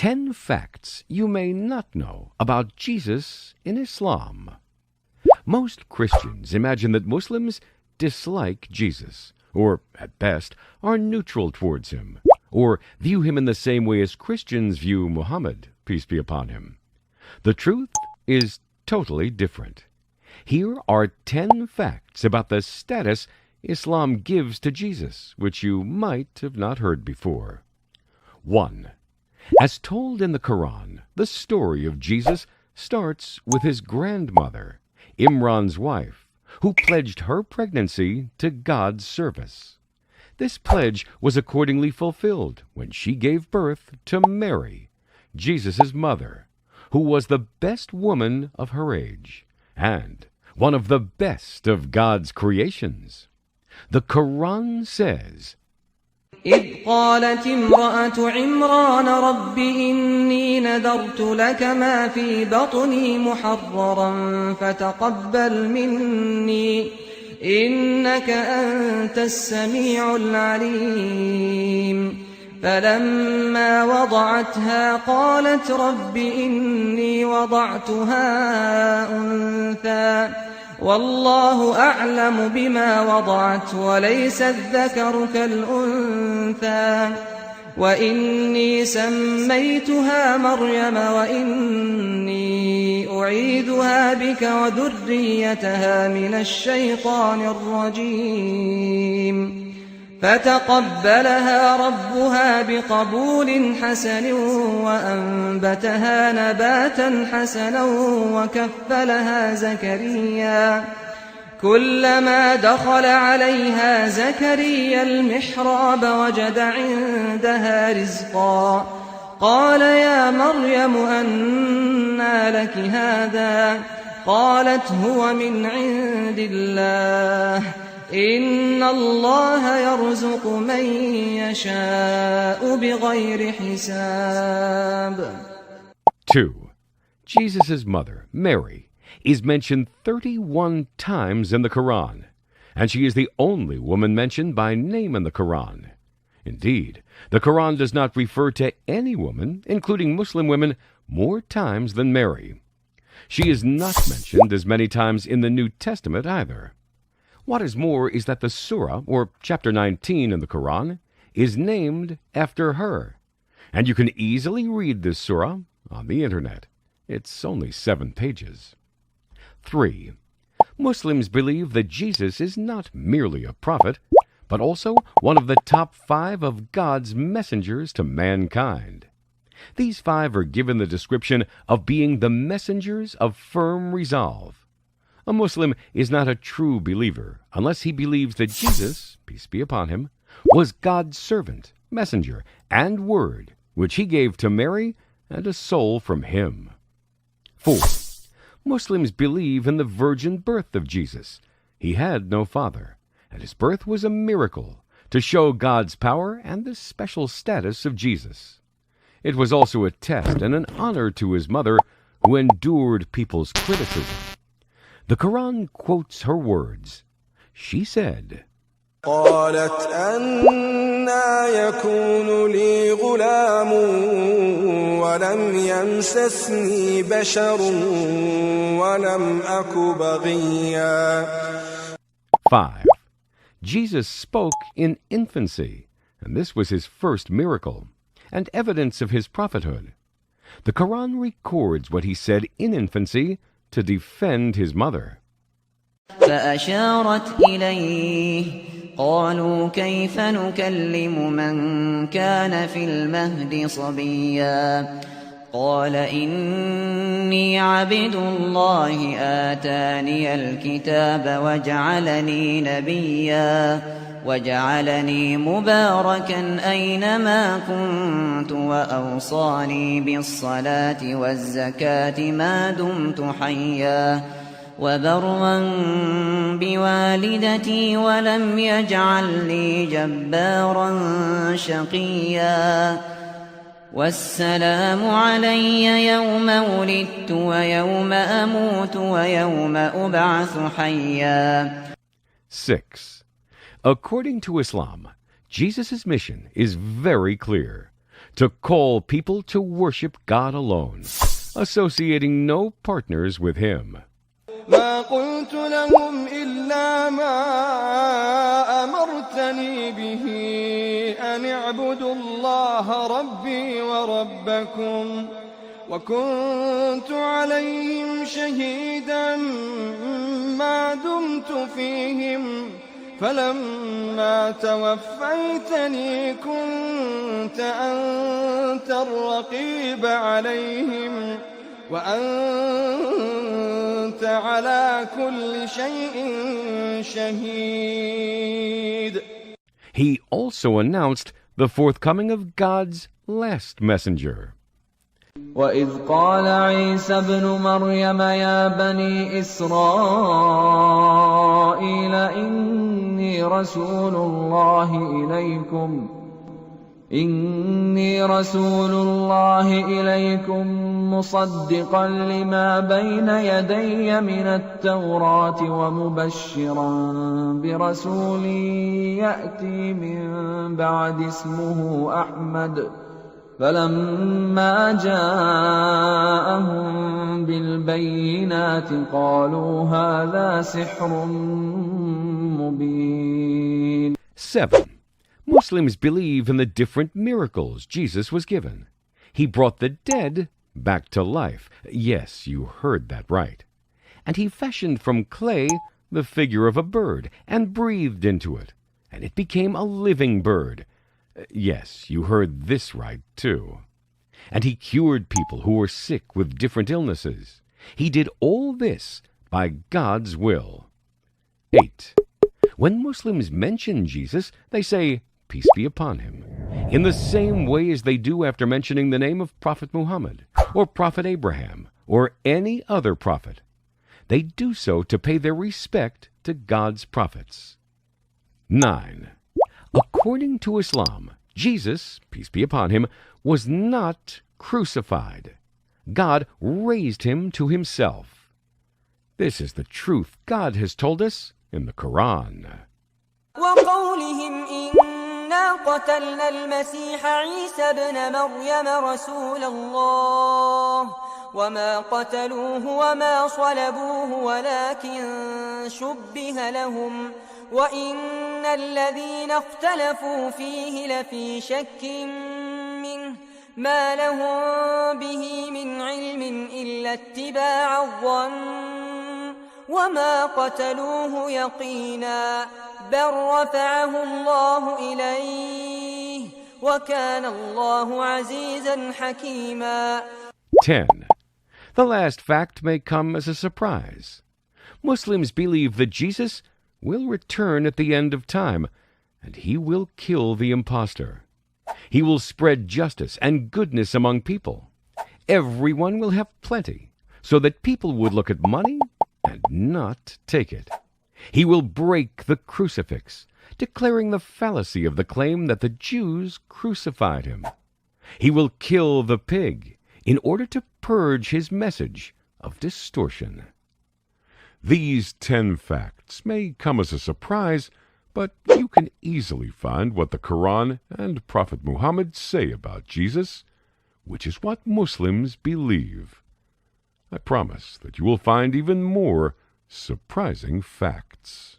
10 facts you may not know about Jesus in Islam. Most Christians imagine that Muslims dislike Jesus, or, at best, are neutral towards him, or view him in the same way as Christians view Muhammad, peace be upon him. The truth is totally different. Here are 10 facts about the status Islam gives to Jesus, which you might have not heard before. 1. As told in the Quran, the story of Jesus starts with his grandmother, Imran's wife, who pledged her pregnancy to God's service. This pledge was accordingly fulfilled when she gave birth to Mary, Jesus' mother, who was the best woman of her age, and one of the best of God's creations. The Quran says, إذ قالت امرأة عمران رب إني نذرت لك ما في بطني محررا فتقبل مني إنك أنت السميع العليم فلما وضعتها قالت رب إني وضعتها أنثى والله أعلم بما وضعت وليس الذكر كالأنثى وإني سميتها مريم وإني أعيذها بك وذريتها من الشيطان الرجيم فتقبلها ربها بقبول حسن وأنبتها نباتا حسنا وكفلها زكريا كلما دخل عليها زكريا المحراب وجد عندها رزقا قال يا مريم أنى لك هذا قالت هو من عند الله إن الله يرزق من يشاء بغير حساب. 2. Jesus' mother, Mary, is mentioned 31 times in the Quran, and she is the only woman mentioned by name in the Quran. Indeed, the Quran does not refer to any woman, including Muslim women, more times than Mary. She is not mentioned as many times in the New Testament either. What is more is that the surah, or chapter 19 in the Quran, is named after her, and you can easily read this surah on the internet. It's only 7 pages. 3. Muslims believe that Jesus is not merely a prophet, but also one of the top 5 of God's messengers to mankind. These 5 are given the description of being the messengers of firm resolve. A Muslim is not a true believer unless he believes that Jesus, peace be upon him, was God's servant, messenger, and word, which he gave to Mary and a soul from him. 4. Muslims believe in the virgin birth of Jesus. He had no father, and his birth was a miracle to show God's power and the special status of Jesus. It was also a test and an honor to his mother, who endured people's criticism. The Quran quotes her words. She said, قالت أنى يكون لي غلام ولم يمسسني بشر ولم أك بغيا. 5. Jesus spoke in infancy, and this was his first miracle, and evidence of his prophethood. The Quran records what he said in infancy to defend his mother. فأشارت إليه قالوا كيف نكلم من كان في المهد صبيا قال إني عبد الله آتاني الكتاب وجعلني نبيا وجعلني مباركا أينما كنت وأوصاني بالصلاة والزكاة ما دمت حيا وبرا بوالدتي ولم يجعلني جبارا شقيا والسلام علي يوم ولدت ويوم أموت ويوم أبعث حيا. 6. According to Islam, Jesus' mission is very clear: to call people to worship God alone, associating no partners with Him. ما قلت لهم إلا ما أمرتني به أن اعبدوا الله ربي وربكم وكنت عليهم شهيدا ما دمت فيهم فلما توفيتني كنت أنت الرقيب عليهم وأنت على كل شيء شهيد. He also announced the forthcoming of God's last messenger. وَإِذْ قَالَ عِيسَى ابْنُ مَرْيَمَ يَا بَنِي إِسْرَائِيلَ إِنِّي رَسُولُ اللَّهِ إِلَيْكُمْ مُصَدِّقًا لِمَا بَيْنَ يَدَيَّ مِنَ التَّوْرَاةِ وَمُبَشِّرًا بِرَسُولٍ يَأْتِي مِن بَعْدِ اسْمُهُ أَحْمَدُ فَلَمَّا جَاءَهُم بِالْبَيِّنَاتِ قَالُوا هَذَا سِحْرٌ مُبِينٌ. 7. Muslims believe in the different miracles Jesus was given. He brought the dead back to life. Yes, you heard that right. And He fashioned from clay the figure of a bird and breathed into it, and it became a living bird. Yes, you heard this right, too. And He cured people who were sick with different illnesses. He did all this by God's will. 8. When Muslims mention Jesus, they say, "Peace be upon Him," in the same way as they do after mentioning the name of Prophet Muhammad, or Prophet Abraham, or any other prophet. They do so to pay their respect to God's prophets. 9. According to Islam, Jesus, peace be upon Him, was not crucified. God raised Him to Himself. This is the truth God has told us in the Quran. وقولهم إنا قتلنا المسيح عيسى ابن مريم رسول الله وما قتلوه وما صلبوه ولكن شبه لهم وإن الذين اختلفوا فيه لفي شك منه ما لهم به من علم إلا اتباع الظن وما قتلوه يقينا بل رفعه الله إليه وكان الله عزيزا حكيما. 10. The last fact may come as a surprise. Muslims believe that Jesus will return at the end of time, and He will kill the impostor. He will spread justice and goodness among people. Everyone will have plenty, so that people would look at money and not take it. He will break the crucifix, declaring the fallacy of the claim that the Jews crucified Him. He will kill the pig in order to purge His message of distortion. These 10 facts may come as a surprise, but you can easily find what the Quran and Prophet Muhammad say about Jesus, which is what Muslims believe. I promise that you will find even more surprising facts.